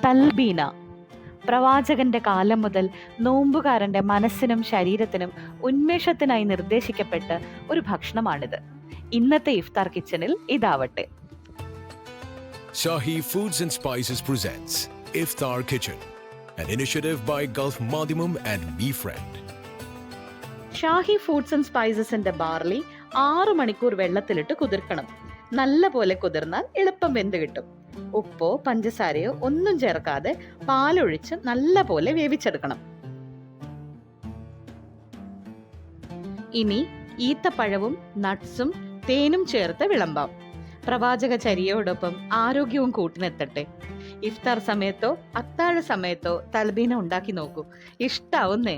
തൽബീന. പ്രവാചകന്റെ കാലം മുതൽ നോമ്പുകാരന്റെ മനസ്സിനും ശരീരത്തിനും ഉന്മേഷത്തിനായി നിർദ്ദേശിക്കപ്പെട്ട ഒരു ഭക്ഷണമാണിത്. ഇന്നത്തെ ഇഫ്താർ കിച്ചണിൽ ഇതാവട്ടെ. Shahi Foods and Spices presents Iftar Kitchen, an initiative by Gulf Madimum and Me Friend. Shahi foods and സ്പൈസസിന്റെ ബാർലി 6 മണിക്കൂർ വെള്ളത്തിലിട്ട് കുതിർക്കണം. നല്ല പോലെ കുതിർന്നാൽ എളുപ്പം വെന്ത് കിട്ടും. ഉപ്പോ പഞ്ചസാരയോ ഒന്നും ചേർക്കാതെ പാലൊഴിച്ച് നല്ല പോലെ വേവിച്ചെടുക്കണം. ഇനി ഈത്തപ്പഴവും നട്ട്സും തേനും ചേർത്ത് വിളമ്പാം. പ്രവാചക ചര്യയോടൊപ്പം ആരോഗ്യവും കൂട്ടിനെത്തട്ടെ. ഇഫ്താർ സമയത്തോ അത്താഴ സമയത്തോ തൽബീന ഉണ്ടാക്കി നോക്കൂ, ഇഷ്ടാവുന്നേ.